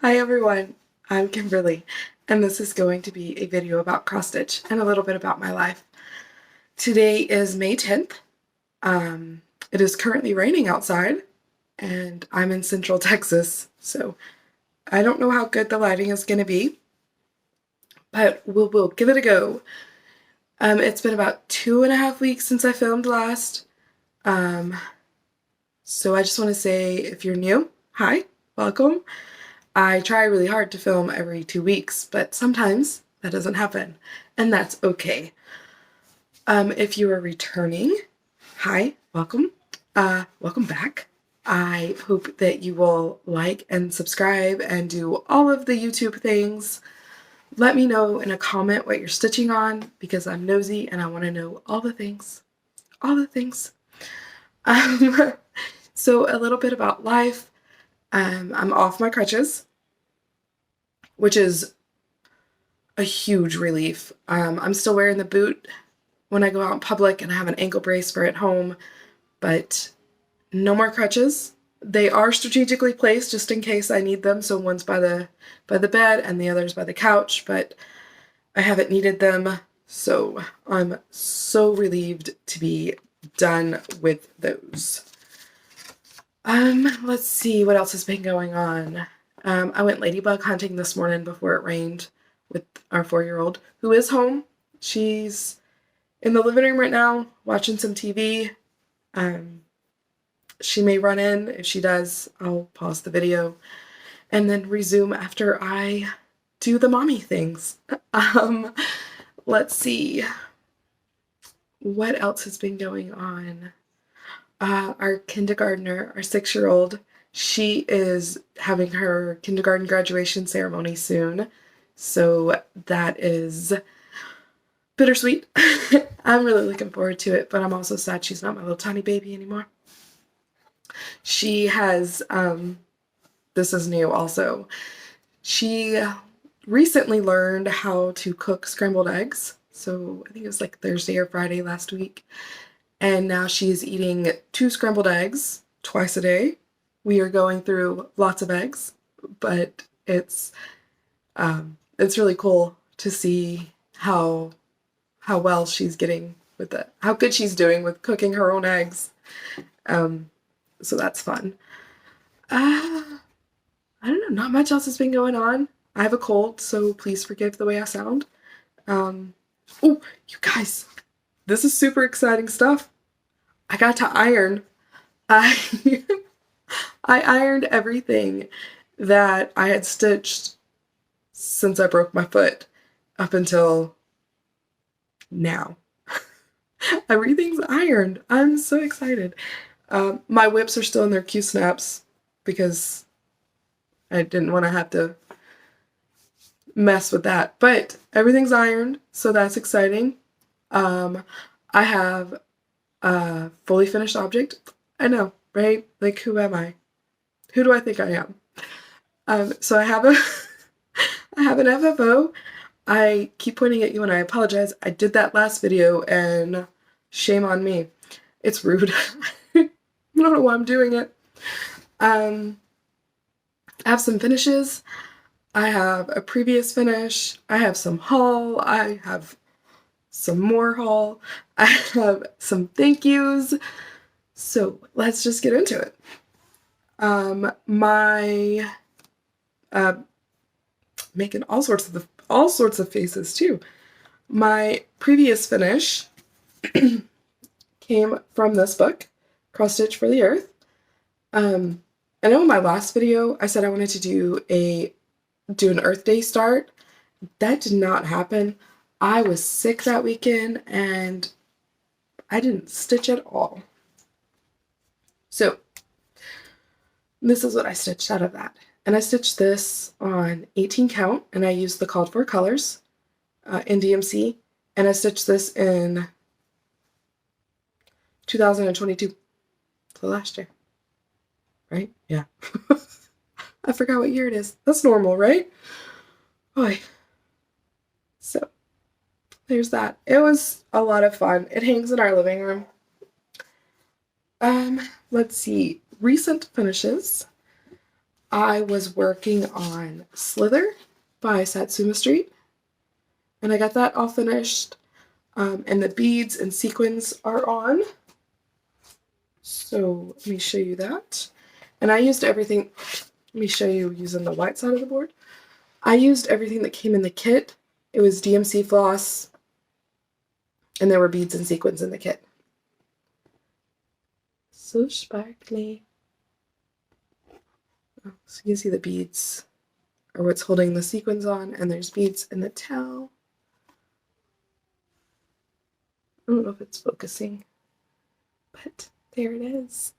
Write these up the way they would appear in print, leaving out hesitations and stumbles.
Hi everyone, I'm Kimberly, and this is going to be a video about cross stitch and a little bit about my life. Today is May 10th. It is currently raining outside, and I'm in Central Texas, so I don't know how good the lighting is going to be, but we'll give it a go. It's been about 2.5 weeks since I filmed last, so I just want to say, if you're new, hi, welcome. I try really hard to film every 2 weeks, but sometimes that doesn't happen, and that's okay. If you are returning, hi, welcome. Welcome back. I hope that you will like and subscribe and do all of the YouTube things. Let me know in a comment what you're stitching on, because I'm nosy and I want to know all the things. All the things. So a little bit about life. I'm off my crutches, which is a huge relief. I'm still wearing the boot when I go out in public, and I have an ankle brace for at home, but no more crutches. They are strategically placed just in case I need them, so one's by the bed and the other's by the couch, but I haven't needed them, so I'm so relieved to be done with those. Let's see what else has been going on. I went ladybug hunting this morning before it rained with our 4-year-old, who is home. She's in the living room right now watching some TV. She may run in. If she does, I'll pause the video and then resume after I do the mommy things. Let's see. What else has been going on? Our kindergartner, our 6-year-old, she is having her kindergarten graduation ceremony soon, so that is bittersweet. I'm really looking forward to it, but I'm also sad she's not my little tiny baby anymore. She has, this is new also, she recently learned how to cook scrambled eggs, so I think it was like Thursday or Friday last week. And now she is eating 2 scrambled eggs twice a day. We are going through lots of eggs, but it's really cool to see how well she's getting with it, how good she's doing with cooking her own eggs. So that's fun. I don't know, not much else has been going on. I have a cold, so please forgive the way I sound. Oh, you guys, this is super exciting stuff. I got to iron. I ironed everything that I had stitched since I broke my foot up until now. Everything's ironed. I'm so excited. My whips are still in their Q-snaps because I didn't want to have to mess with that. But everything's ironed, so that's exciting. I have a fully finished object. I know, right? Like, who am I? Who do I think I am? So I have I have an FFO. I keep pointing at you and I apologize. I did that last video and shame on me. It's rude. I don't know why I'm doing it. I have some finishes. I have a previous finish. I have some haul. I have some more haul. I have some thank yous. So let's just get into it. Making all sorts of faces too. My previous finish came from this book, Cross Stitch for the Earth. I know in my last video I said I wanted to do an Earth Day start. That did not happen. I was sick that weekend and I didn't stitch at all. So this is what I stitched out of that. And I stitched this on 18 count, and I used the called for colors in DMC, and I stitched this in 2022, so last year, right? Yeah. I forgot what year it is. That's normal, right? Boy. So there's that. It was a lot of fun. It hangs in our living room. Let's see. Recent finishes. I was working on Slither by Satsuma Street, and I got that all finished, and the beads and sequins are on. So let me show you that. And I used everything, let me show you using the white side of the board. I used everything that came in the kit. It was DMC floss, and there were beads and sequins in the kit. So sparkly. Oh, so you can see the beads are what's holding the sequins on, and there's beads in the tail. I don't know if it's focusing, but there it is.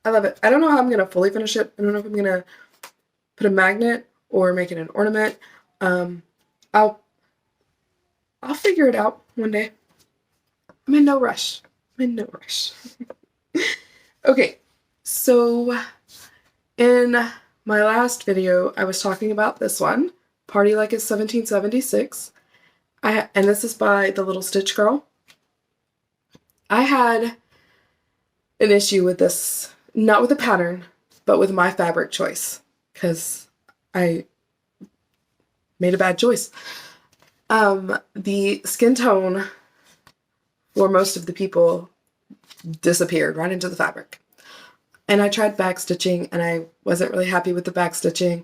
I love it. I don't know how I'm going to fully finish it. I don't know if I'm going to put a magnet or make it an ornament. I'll figure it out one day. I'm in no rush. Okay, so in my last video, I was talking about this one, Party Like It's 1776. And this is by the Little Stitch Girl. I had an issue with this, not with the pattern, but with my fabric choice, because I made a bad choice. The skin tone for most of the people disappeared right into the fabric. And I tried back stitching, and I wasn't really happy with the back stitching.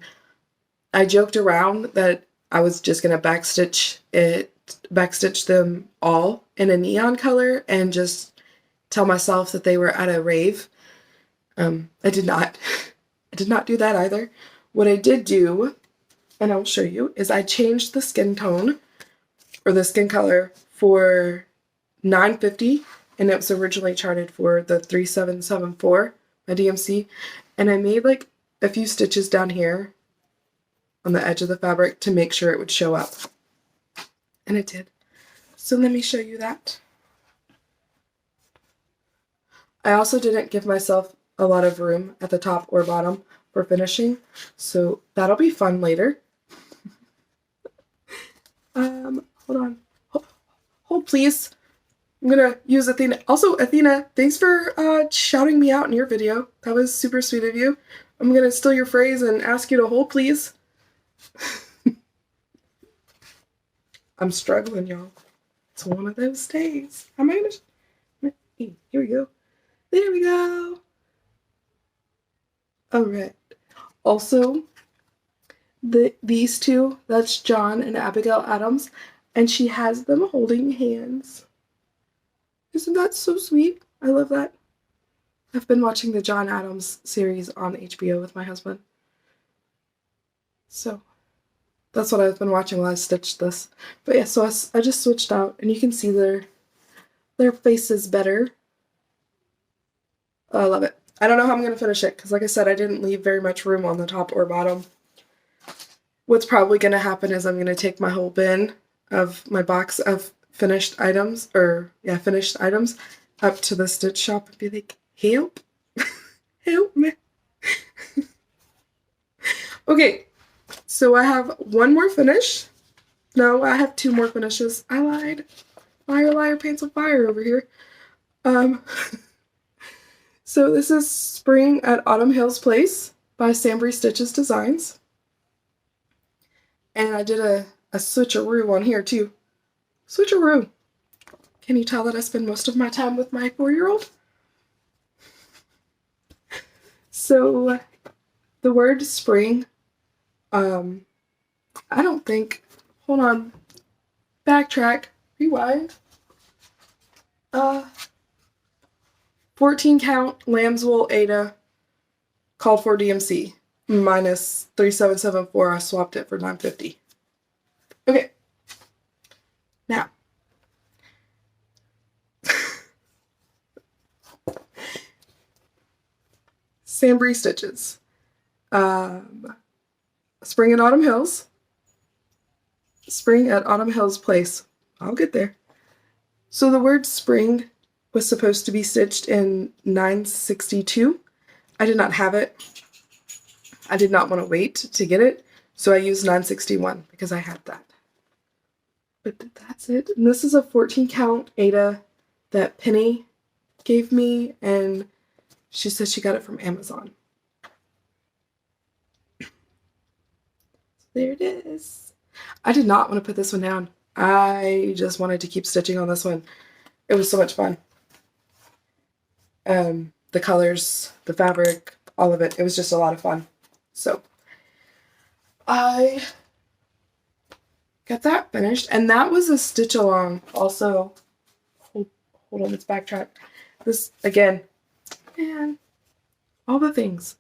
I joked around that I was just gonna backstitch them all in a neon color and just tell myself that they were at a rave. I did not do that either. What I did do, and I'll show you, is I changed the skin tone or the skin color for 950, and it was originally charted for the 3774 by DMC, and I made like a few stitches down here on the edge of the fabric to make sure it would show up, and it did. So let me show you that. I also didn't give myself a lot of room at the top or bottom for finishing, so that'll be fun later. Hold on. Hold please. I'm gonna use Athena. Also, Athena, thanks for shouting me out in your video. That was super sweet of you. I'm gonna steal your phrase and ask you to hold please. I'm struggling, y'all. It's one of those days. How am I gonna... Here we go. There we go. Alright. Also, these two, that's John and Abigail Adams, and she has them holding hands. Isn't that so sweet? I love that. I've been watching the John Adams series on HBO with my husband. So, that's what I've been watching while I stitched this. But yeah, so I just switched out, and you can see their faces better. I love it. I don't know how I'm going to finish it, because like I said, I didn't leave very much room on the top or bottom. What's probably going to happen is I'm going to take my whole bin of my box of finished items up to the stitch shop and be like, help, help me. Okay, so I have one more finish. No, I have two more finishes. I lied. Liar, liar, pants of fire over here. So this is Spring at Autumn Hills Place by SamBrieStitches Designs. And I did a switcheroo on here too. Switcheroo. Can you tell that I spend most of my time with my 4-year-old? So the word spring, I don't think, hold on, backtrack, rewind. 14 count lamb's wool Aida called for DMC minus 3774. I swapped it for 950. Okay. Now, SamBrieStitches. Spring at Autumn Hills. Spring at Autumn Hills Place. I'll get there. So the word spring was supposed to be stitched in 962. I did not have it. I did not want to wait to get it, so I used 961 because I had that. But that's it. And this is a 14 count Aida that Penny gave me, and she said she got it from Amazon. there it is. I did not want to put this one down. I just wanted to keep stitching on this one. It was so much fun. The colors, the fabric, all of it. It was just a lot of fun. So I got that finished, and that was a stitch along. Also, hold on, let's backtrack. This again, man, all the things.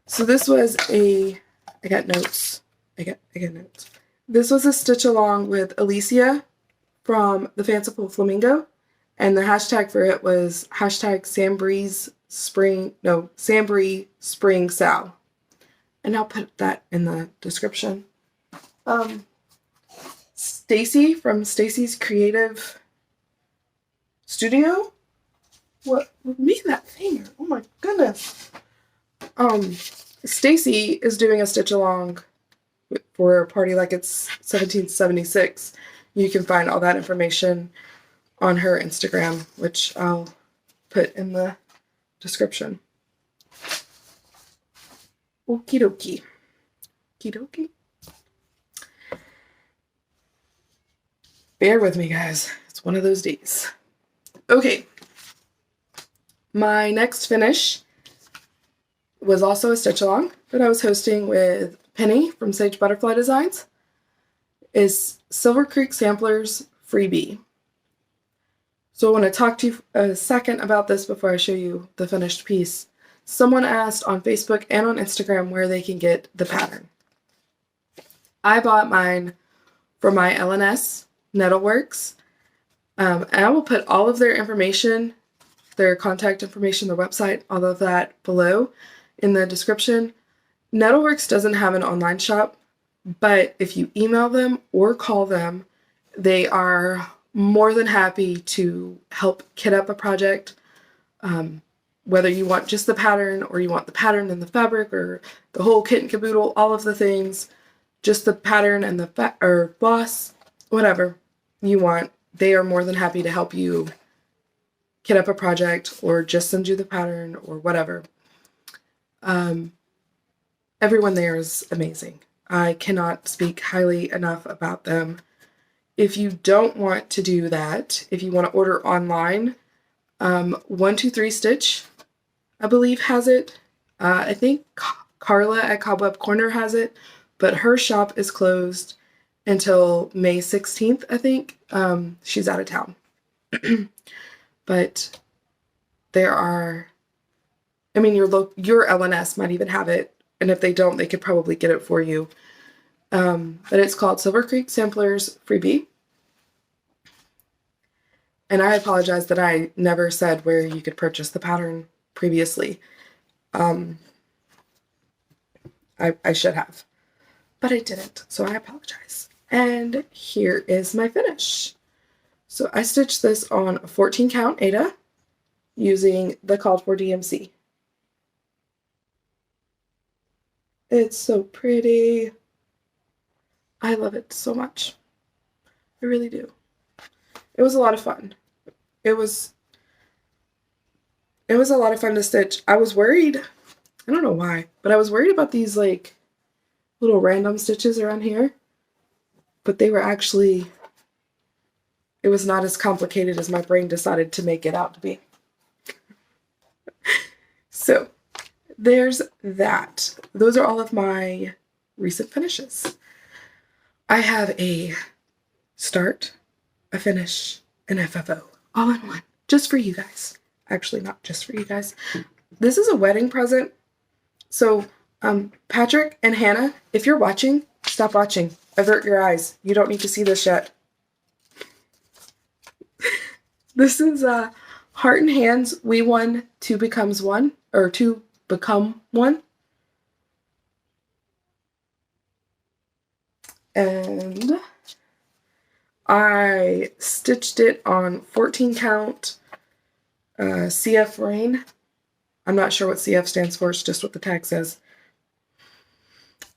So this was I got notes. I got notes. This was a stitch along with Alicia from the Fanciful Flamingo, and the hashtag for it was hashtag SamBrieSpringSal. And I'll put that in the description. Stacy from Stacy's Creative Studio. What made that finger? Oh my goodness. Stacy is doing a stitch along for a party like it's 1776. You can find all that information on her Instagram, which I'll put in the description. Okie dokie. Okie dokie. Bear with me, guys. It's one of those days. Okay. My next finish was also a stitch along that I was hosting with Penny from Sage Butterfly Designs. Is Silver Creek Samplers Freebie. So I want to talk to you a second about this before I show you the finished piece. Someone asked on Facebook and on Instagram where they can get the pattern. I bought mine from my LNS, Nedlewerkes, and I will put all of their information, their contact information, their website, all of that below in the description. Nedlewerkes doesn't have an online shop, but if you email them or call them, they are more than happy to help kit up a project. Whether you want just the pattern or you want the pattern and the fabric or the whole kit and caboodle, all of the things, just the pattern and the floss, whatever you want, they are more than happy to help you kit up a project or just send you the pattern or whatever. Everyone there is amazing. I cannot speak highly enough about them. If you don't want to do that, if you want to order online, 123 Stitch, I believe, has it. I think Carla at CobwebCorner has it, but her shop is closed until May 16th, I think. She's out of town. But there are, I mean, your LNS might even have it, and if they don't, they could probably get it for you. But it's called Silver Creek Samplers Freebie. And I apologize that I never said where you could purchase the pattern previously. I should have, but I didn't, so I apologize. And here is my finish. So I stitched this on a 14 count Aida using the called for DMC. It's so pretty. I love it so much. I really do. It was a lot of fun. It was a lot of fun to stitch. I was worried. I don't know why, but I was worried about these like little random stitches around here. But they were actually, it was not as complicated as my brain decided to make it out to be. So there's that. Those are all of my recent finishes. I have a start, a finish, an FFO, all in one, just for you guys. Actually, not just for you guys. This is a wedding present. So, Patrick and Hannah, if you're watching, stop watching. Avert your eyes. You don't need to see this yet. This is Heart and Hands, We Won, Two Becomes One, or Two Become One. And I stitched it on 14 count CF Rain. I'm not sure what CF stands for, it's just what the tag says.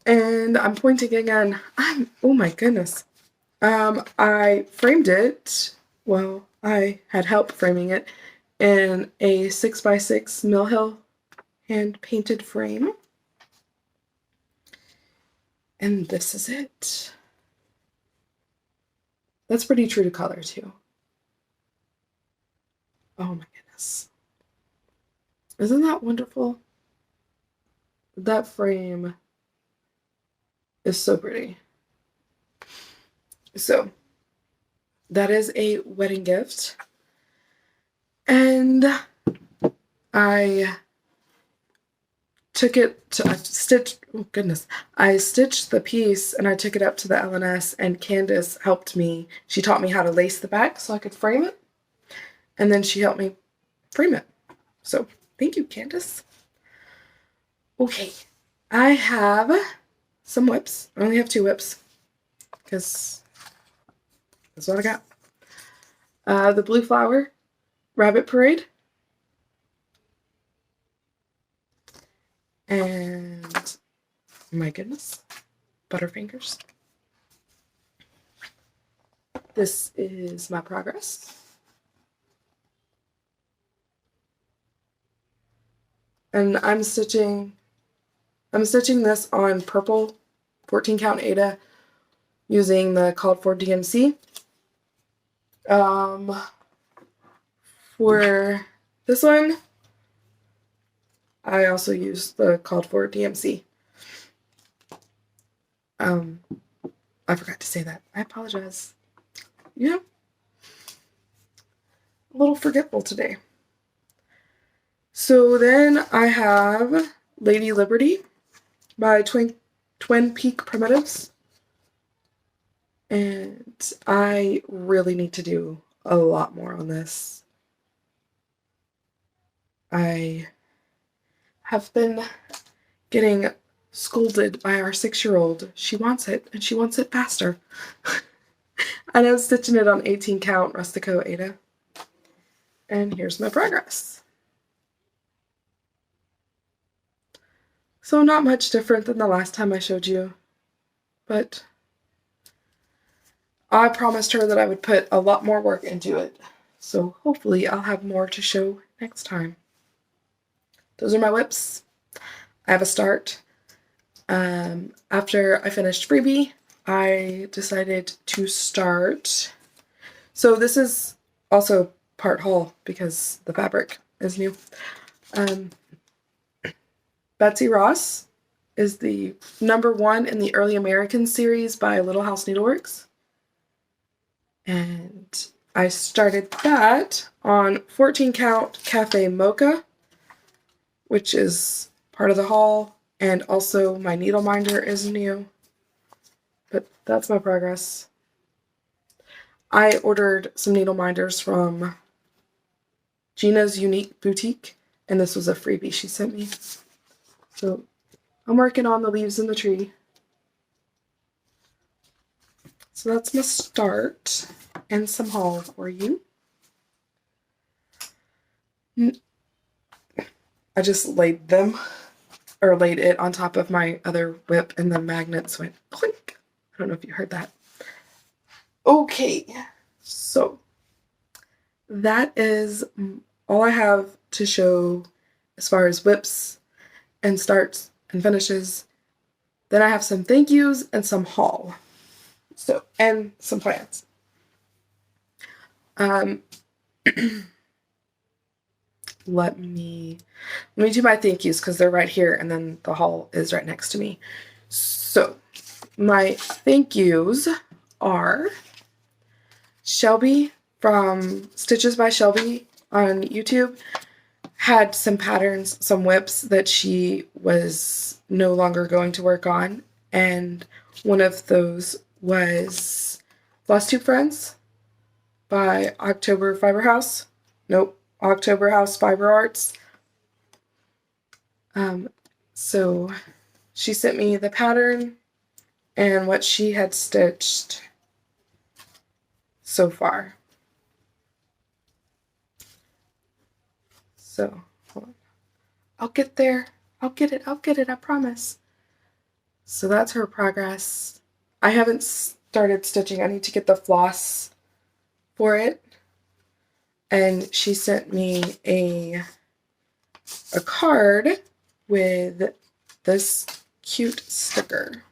And I'm pointing again. Oh my goodness. I framed it, well, I had help framing it in a 6x6 Mill Hill hand painted frame. And this is it. That's pretty true to color too. Oh my goodness. Isn't that wonderful? That frame is so pretty. So that is a wedding gift. And I took it to I stitched the piece and I took it up to the LNS, and Candace helped me. She taught me how to lace the back so I could frame it. And then she helped me frame it. So thank you, Candace. Okay, I have some whips. I only have 2 whips because that's what I got. The Blue Flower Rabbit Parade. And my goodness, Butterfingers. This is my progress. And I'm stitching this on purple 14 count Aida using the called for DMC. For this one, I also used the called for DMC. I forgot to say that. I apologize. Yeah, a little forgetful today. So then I have Lady Liberty by Twin Peak Primitives. And I really need to do a lot more on this. I have been getting scolded by our 6-year-old. She wants it, and she wants it faster. And I'm stitching it on 18 count Rustico Aida. And here's my progress. So not much different than the last time I showed you, but I promised her that I would put a lot more work into it. So hopefully I'll have more to show next time. Those are my whips. I have a start. After I finished Freebie, I decided to start. So this is also part haul because the fabric is new. Betsy Ross is the #1 in the Early American series by Little House Needleworks. And I started that on 14 count Cafe Mocha, which is part of the haul, and also my needle minder is new. But that's my progress. I ordered some needle minders from Gina's Unique Boutique, and this was a freebie she sent me. So I'm working on the leaves in the tree. So that's my start and some haul for you. I just laid it on top of my other whip, and the magnets went clink. I don't know if you heard that. Okay, so that is all I have to show as far as whips and starts and finishes. Then I have some thank yous and some haul. So, and some plans. Let me do my thank yous because they're right here, and then the haul is right next to me. So my thank yous are Shelby from Stitches by Shelby on YouTube. Had some patterns, some whips that she was no longer going to work on, and one of those was Floss Tube Friends by October House Fiber Arts. So she sent me the pattern and what she had stitched so far. So hold on. I'll get there. I'll get it, I promise. So that's her progress. I haven't started stitching. I need to get the floss for it. And she sent me a card with this cute sticker.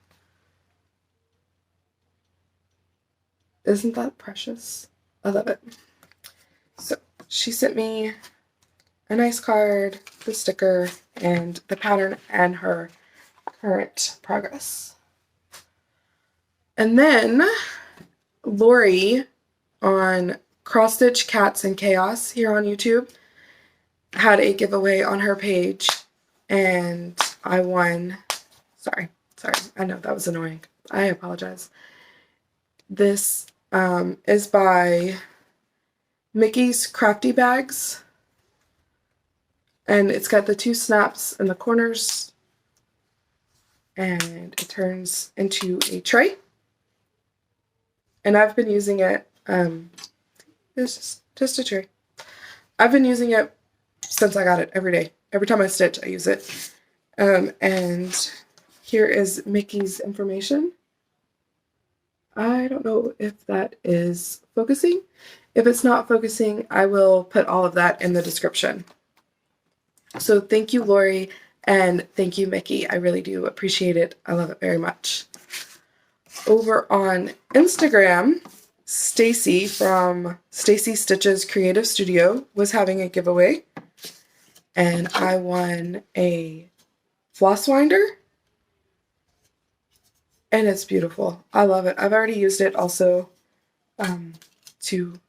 Isn't that precious? I love it. So she sent me a nice card, the sticker, and the pattern and her current progress. And then Lori on Cross Stitch Cats and Chaos here on YouTube had a giveaway on her page, and I won. Sorry, I know that was annoying. I apologize. This is by Mickey's Crafty Bags, and it's got the 2 snaps in the corners, and it turns into a tray. And I've been using it, it's just a tray. I've been using it since I got it every day. Every time I stitch, I use it. And here is Mickey's information. I don't know if that is focusing. If it's not focusing, I will put all of that in the description. So thank you, Lori, and thank you, Mickey. I really do appreciate it. I love it very much. Over on Instagram, Stacy from SamBrieStitches Creative Studio was having a giveaway, and I won a floss winder, and it's beautiful. I love it. I've already used it also to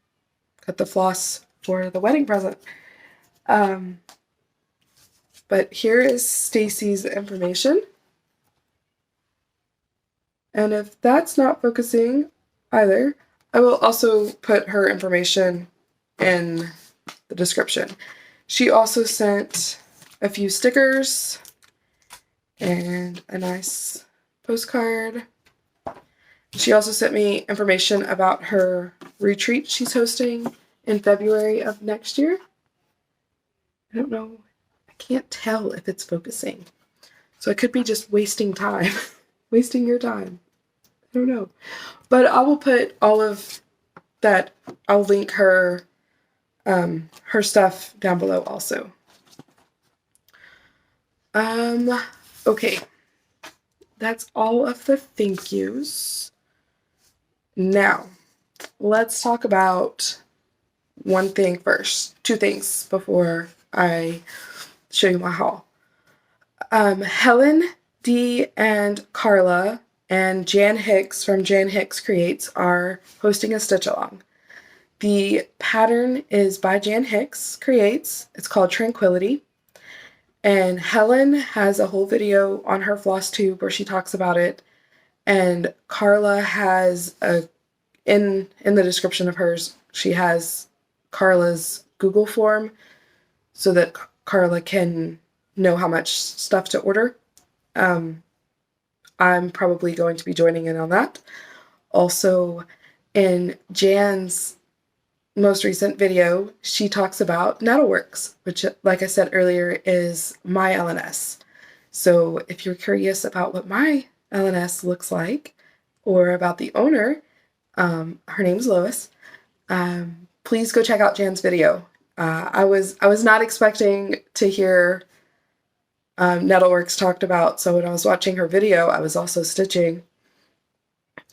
cut the floss for the wedding present. But here is Stacy's information. And if that's not focusing either, I will also put her information in the description. She also sent a few stickers and a nice postcard. She also sent me information about her retreat she's hosting in February of next year. I don't know. I can't tell if it's focusing. So I could be just wasting time. Wasting your time. I don't know. But I will put all of that. I'll link her her stuff down below also. Okay. That's all of the thank yous. Now, let's talk about one thing first. 2 things before I show you my haul. Helen D and Carla and Jan Hicks from Jan Hicks Creates are hosting a stitch along. The pattern is by Jan Hicks Creates. It's called Tranquility. And Helen has a whole video on her floss tube where she talks about it. And Carla has in the description of hers, she has Carla's Google form so that Carla can know how much stuff to order. I'm probably going to be joining in on that. Also, in Jan's most recent video, she talks about Nedlewerkes, which, like I said earlier, is my LNS. So if you're curious about what my LNS looks like, or about the owner, her name's Lois, please go check out Jan's video. I was not expecting to hear Nedlewerkes talked about, so when I was watching her video, I was also stitching.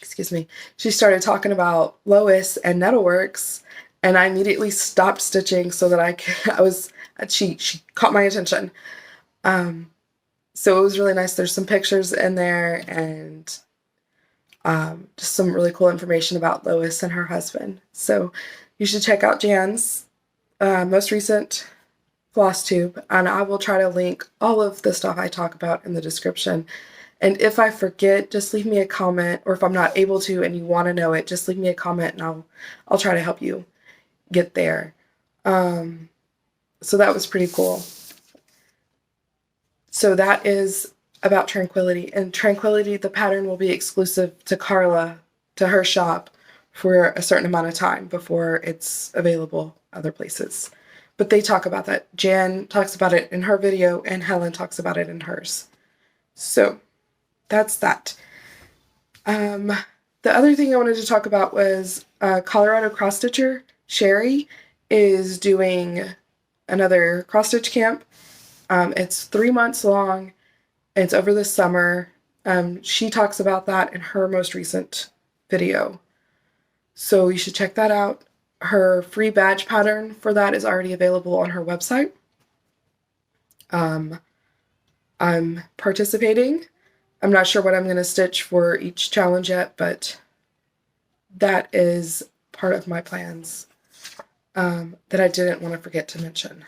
Excuse me. She started talking about Lois and Nedlewerkes, and I immediately stopped stitching so that she caught my attention. So it was really nice. There's some pictures in there and just some really cool information about Lois and her husband. So you should check out Jan's most recent floss tube, and I will try to link all of the stuff I talk about in the description. And if I forget, just leave me a comment, or if I'm not able to and you want to know it, just leave me a comment and I'll try to help you get there. So that was pretty cool. So that is about Tranquility. And Tranquility, the pattern will be exclusive to Carla, to her shop, for a certain amount of time before it's available other places. But they talk about that. Jan talks about it in her video, and Helen talks about it in hers. So that's that. The other thing I wanted to talk about was Colorado cross stitcher Sherry is doing another cross stitch camp. It's 3 months long. It's over the summer. She talks about that in her most recent video. So you should check that out. Her free badge pattern for that is already available on her website. I'm participating. I'm not sure what I'm going to stitch for each challenge yet, but that is part of my plans that I didn't want to forget to mention.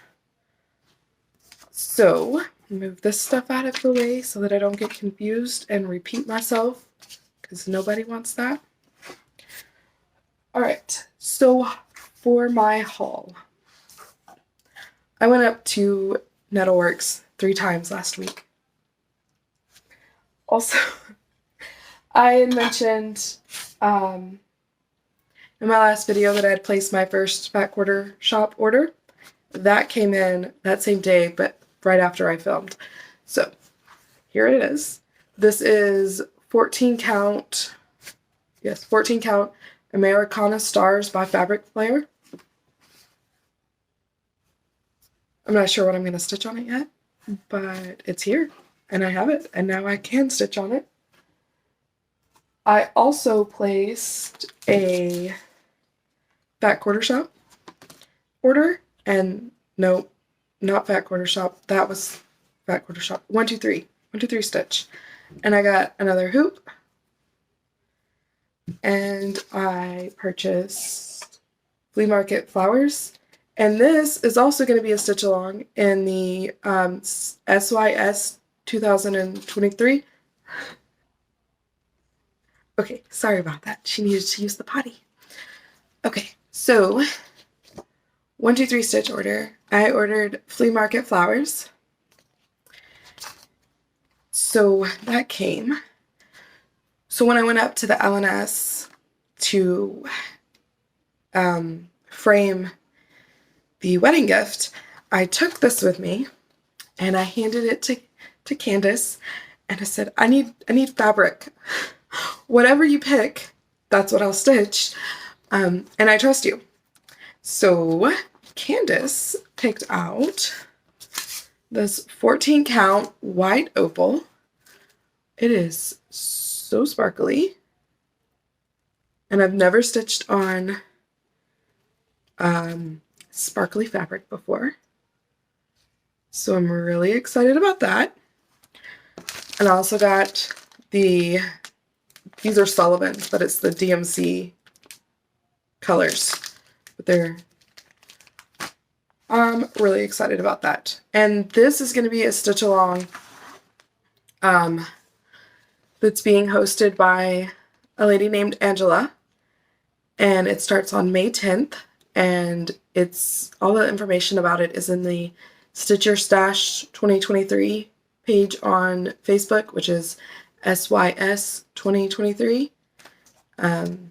So, move this stuff out of the way so that I don't get confused and repeat myself, because nobody wants that. Alright, so for my haul, I went up to Nedlewerkes 3 times last week. Also, I had mentioned in my last video that I had placed my first back quarter shop order. That came in that same day, but right after I filmed. So here it is. This is 14 count, yes, 14 count Americana Stars by Fabric Flare. I'm not sure what I'm going to stitch on it yet, but it's here and I have it, and now I can stitch on it. I also placed a back quarter shop order, and no, not back quarter shop, that was back quarter shop, 123 stitch, and I got another hoop, and I purchased Flea Market flowers, and this is also going to be a stitch along in the SYS 2023. Okay, sorry about that. She needed to use the potty. Okay, so 123 stitch order. I ordered Flea Market flowers. So that came. So when I went up to the LNS to frame the wedding gift, I took this with me and I handed it to Candace, and I said, I need fabric. Whatever you pick, that's what I'll stitch. And I trust you. So Candace picked out this 14 count white opal. It is so sparkly, and I've never stitched on sparkly fabric before, so I'm really excited about that. And I also got these are Sullivan's, but it's the DMC colors, but I'm really excited about that. And this is going to be a stitch along that's being hosted by a lady named Angela, and it starts on May 10th, and it's all the information about it is in the Stitch Your Stash 2023 page on Facebook, which is SYS 2023, and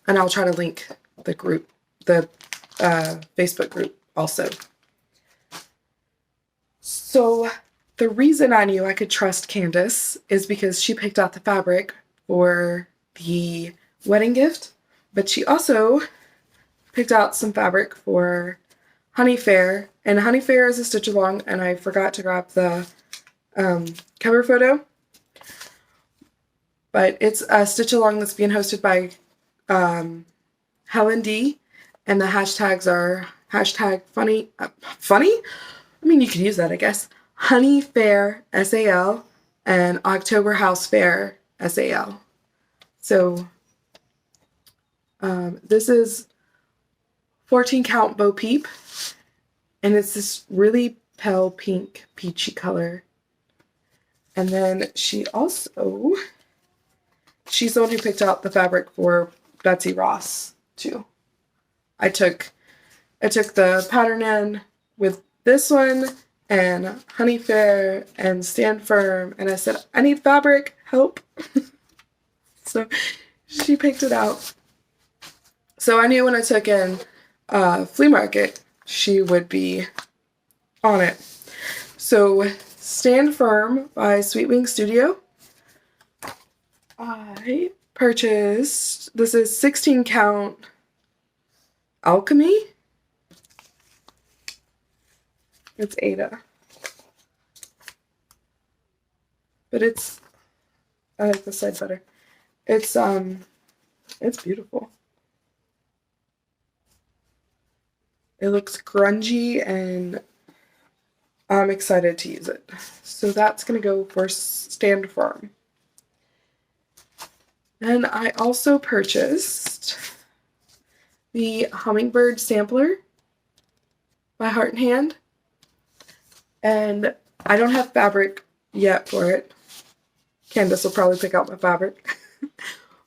I'll try to link the group, the Facebook group also. So the reason I knew I could trust Candace is because she picked out the fabric for the wedding gift, but she also picked out some fabric for Honey Faire, and Honey Faire is a stitch along, and I forgot to grab the cover photo, but it's a stitch along that's being hosted by Helen D, and the hashtags are hashtag funny, funny? I mean, you could use that, I guess. Honey Faire SAL and October House Fair SAL. So this is 14 count Bo Peep, and it's this really pale pink peachy color. And then she's the one who picked out the fabric for Betsy Ross too. I took the pattern in with this one and Honey Faire and Stand Firm, and I said, I need fabric, help. So she picked it out. So I knew when I took in Flea Market, she would be on it. So Stand Firm by Sweet Wing Studio. I purchased, this is 16 count Alchemy. It's Aida. But I like this side better. It's beautiful. It looks grungy and I'm excited to use it. So that's going to go for Stand Firm. And I also purchased the Hummingbird Sampler by Heart and Hand. And I don't have fabric yet for it. Candace will probably pick out my fabric.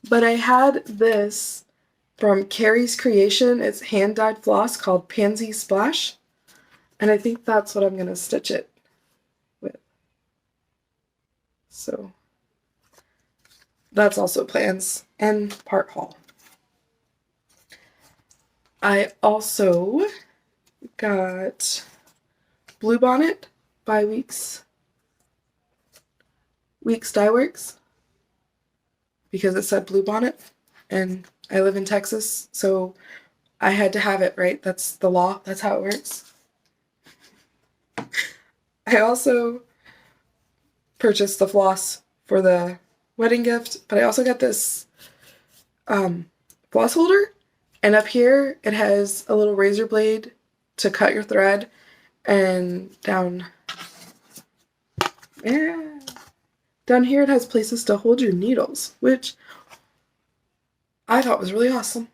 But I had this from Carrie's Creation. It's hand-dyed floss called Pansy Splash. And I think that's what I'm going to stitch it with. So that's also plans and part haul. I also got Blue Bonnet by Weeks Dye Works because it said Blue Bonnet and I live in Texas, so I had to have it, right? That's the law. That's how it works. I also purchased the floss for the wedding gift, but I also got this floss holder, and up here it has a little razor blade to cut your thread, and down here it has places to hold your needles, which I thought was really awesome.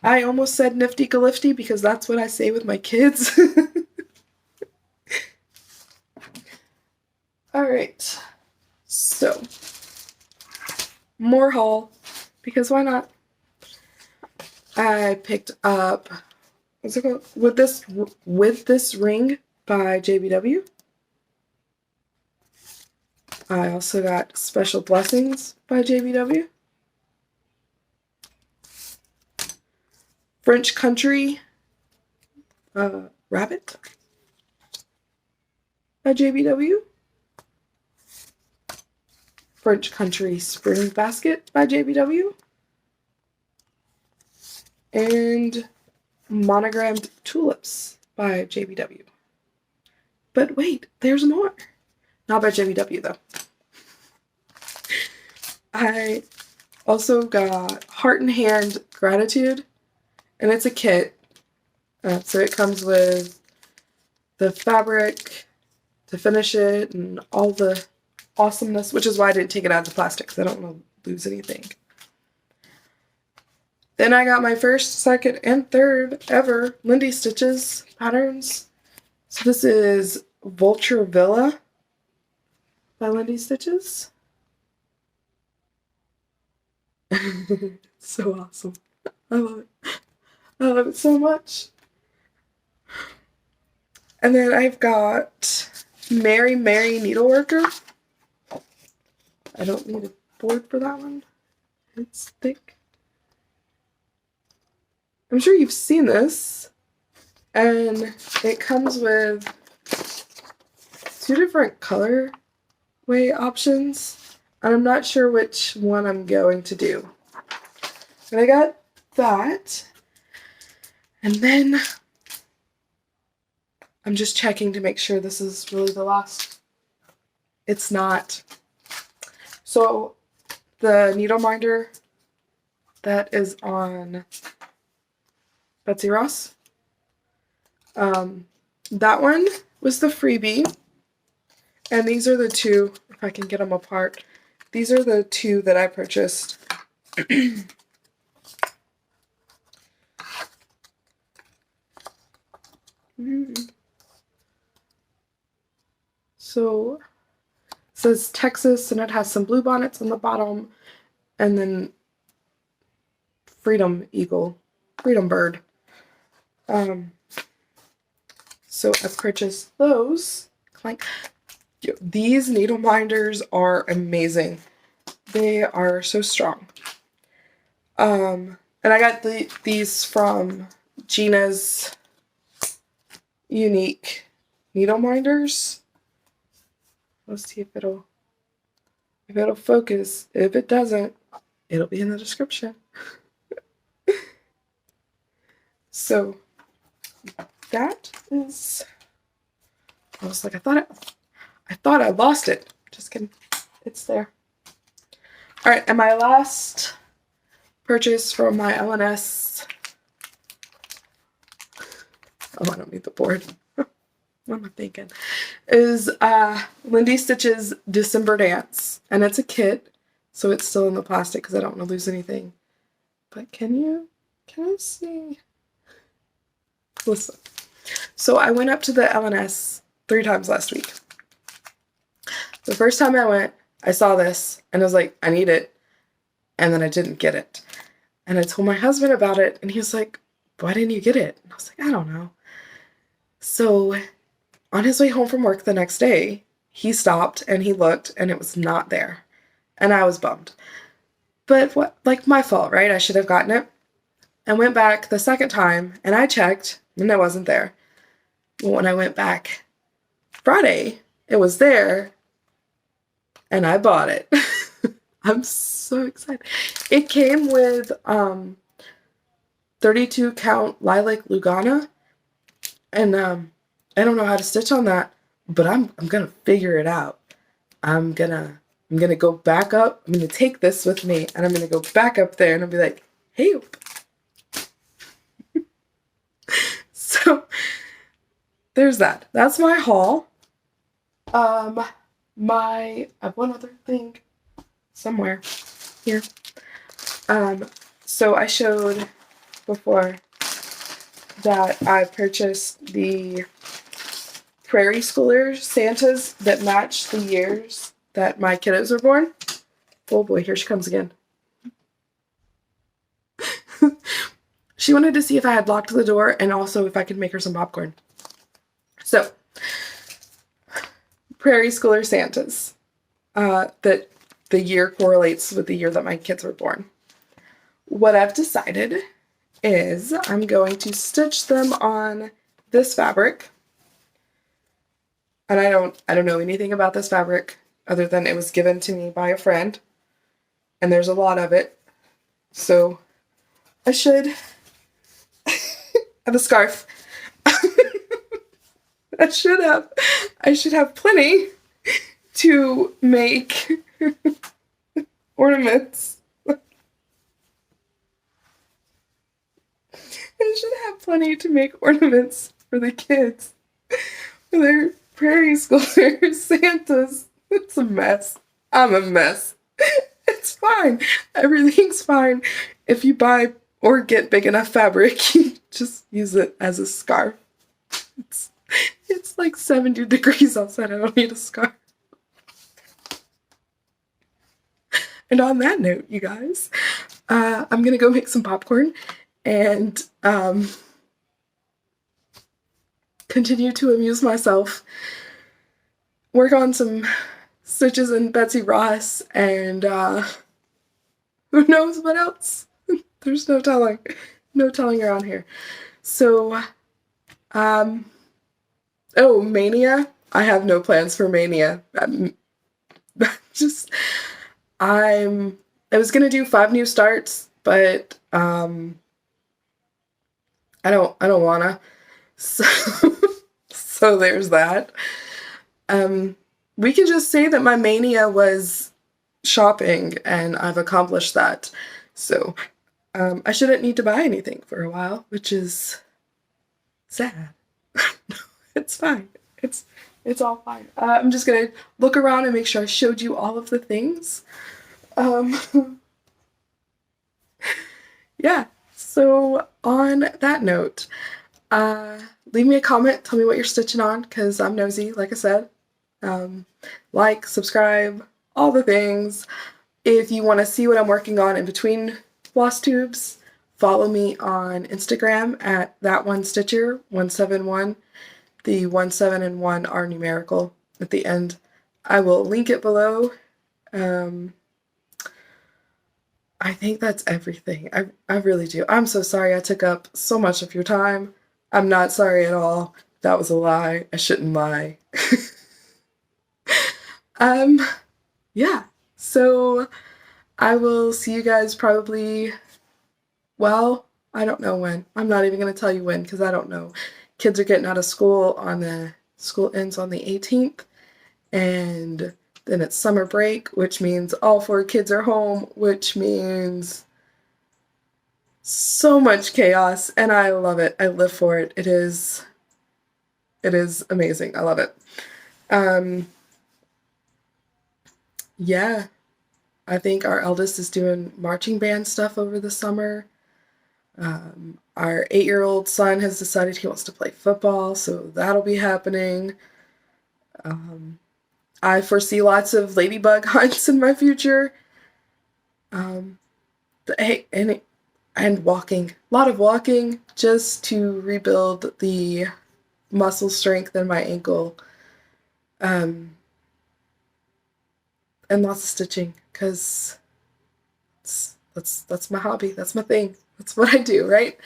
I almost said nifty-galifty because that's what I say with my kids. Alright, so more haul, because why not? I picked up, what's it called? With this ring by JBW. I also got Special Blessings by JBW. French Country Rabbit by JBW. French Country Spring Basket by JBW. And Monogrammed Tulips by JBW. But wait, there's more. Not by JBW though. I also got Heart and Hand Gratitude, and it's a kit. So it comes with the fabric to finish it and all the awesomeness, which is why I didn't take it out of the plastic because I don't want to lose anything. Then I got my first, second, and third ever Lindy Stitches patterns. So this is Vulture Villa by Lindy Stitches. So awesome. I love it. I love it so much. And then I've got Mary Needleworker. I don't need a board for that one. It's thick. I'm sure you've seen this. And it comes with 2 different colorway options. And I'm not sure which one I'm going to do. And I got that. And then I'm just checking to make sure this is really the last. It's not. So the needle minder that is on Betsy Ross, that one was the freebie. And these are the 2, if I can get them apart, these are the 2 that I purchased. So it says Texas, and it has some blue bonnets on the bottom, and then Freedom Bird. So I purchased those. Clank. These needle minders are amazing. They are so strong. And I got these from Gina's Unique Needle Minders. Let's see if it'll focus. If it doesn't, it'll be in the description. So that is. I was like, I thought I lost it. Just kidding. It's there. All right, and my last purchase from my LNS I don't need the board. What am I thinking? Is Lindy Stitch's December Dance. And it's a kit, so it's still in the plastic because I don't want to lose anything. But can I see? Listen. So I went up to the LNS 3 times last week. The first time I went, I saw this, and I was like, I need it. And then I didn't get it. And I told my husband about it, and he was like, why didn't you get it? And I was like, I don't know. So on his way home from work the next day, he stopped and he looked, and it was not there. And I was bummed. But what, like, my fault, right? I should have gotten it. I went back the second time, and I checked, and it wasn't there. Well, when I went back Friday, it was there, and I bought it. I'm so excited. It came with 32 count lilac Lugana, and I don't know how to stitch on that, but I'm gonna figure it out. I'm gonna go back up. I'm gonna take this with me, and I'm gonna go back up there, and I'll be like, hey. So there's that. That's my haul. I have one other thing somewhere here. So I showed before that I purchased the Prairie Schooler Santas that match the years that my kiddos were born. Oh boy, here she comes again. She wanted to see if I had locked the door and also if I could make her some popcorn. So, Prairie Schooler Santas. That the year correlates with the year that my kids were born. What I've decided is I'm going to stitch them on this fabric. And I don't know anything about this fabric other than it was given to me by a friend. And there's a lot of it. So I should have a scarf. I should have plenty to make ornaments. I should have plenty to make ornaments for the kids. For their Prairie Schoolers, Santas. It's a mess. I'm a mess. It's fine. Everything's fine. If you buy or get big enough fabric, you just use it as a scarf. It's like 70 degrees outside. I don't need a scarf. And on that note, you guys, I'm gonna go make some popcorn and continue to amuse myself, work on some stitches in Betsy Ross, and who knows what else. There's no telling around here. So, oh, Mania. I have no plans for Mania. I was gonna do 5 new starts, but I don't wanna. So there's that. We can just say that my mania was shopping, and I've accomplished that. So I shouldn't need to buy anything for a while, which is sad. It's fine. It's all fine. I'm just gonna look around and make sure I showed you all of the things. Yeah, so on that note, leave me a comment, tell me what you're stitching on, because I'm nosy, like I said. Like, subscribe, all the things. If you want to see what I'm working on in between floss tubes, follow me on Instagram at thatonestitcher171. The 17 and 1 are numerical at the end. I will link it below. I think that's everything. I really do. I'm so sorry I took up so much of your time. I'm not sorry at all. That was a lie. I shouldn't lie. Yeah. So I will see you guys probably, well, I don't know when. I'm not even going to tell you when because I don't know. Kids are getting out of school school ends on the 18th, and then it's summer break, which means all 4 kids are home, which means so much chaos, and I love it. I live for it. It is It is amazing. I love it. Yeah, I think our eldest is doing marching band stuff over the summer. Our 8-year-old son has decided he wants to play football, so that'll be happening. I foresee lots of ladybug hunts in my future. Hey, and walking. A lot of walking just to rebuild the muscle strength in my ankle. And lots of stitching, because that's my hobby. That's my thing. That's what I do, right?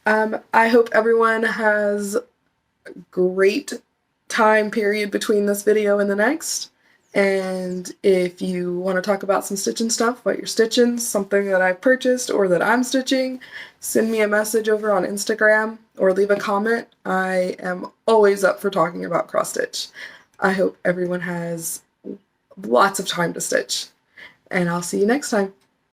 I hope everyone has a great time period between this video and the next. And if you want to talk about some stitching stuff, what you're stitching, something that I've purchased or that I'm stitching, send me a message over on Instagram or leave a comment. I am always up for talking about cross stitch. I hope everyone has lots of time to stitch, and I'll see you next time.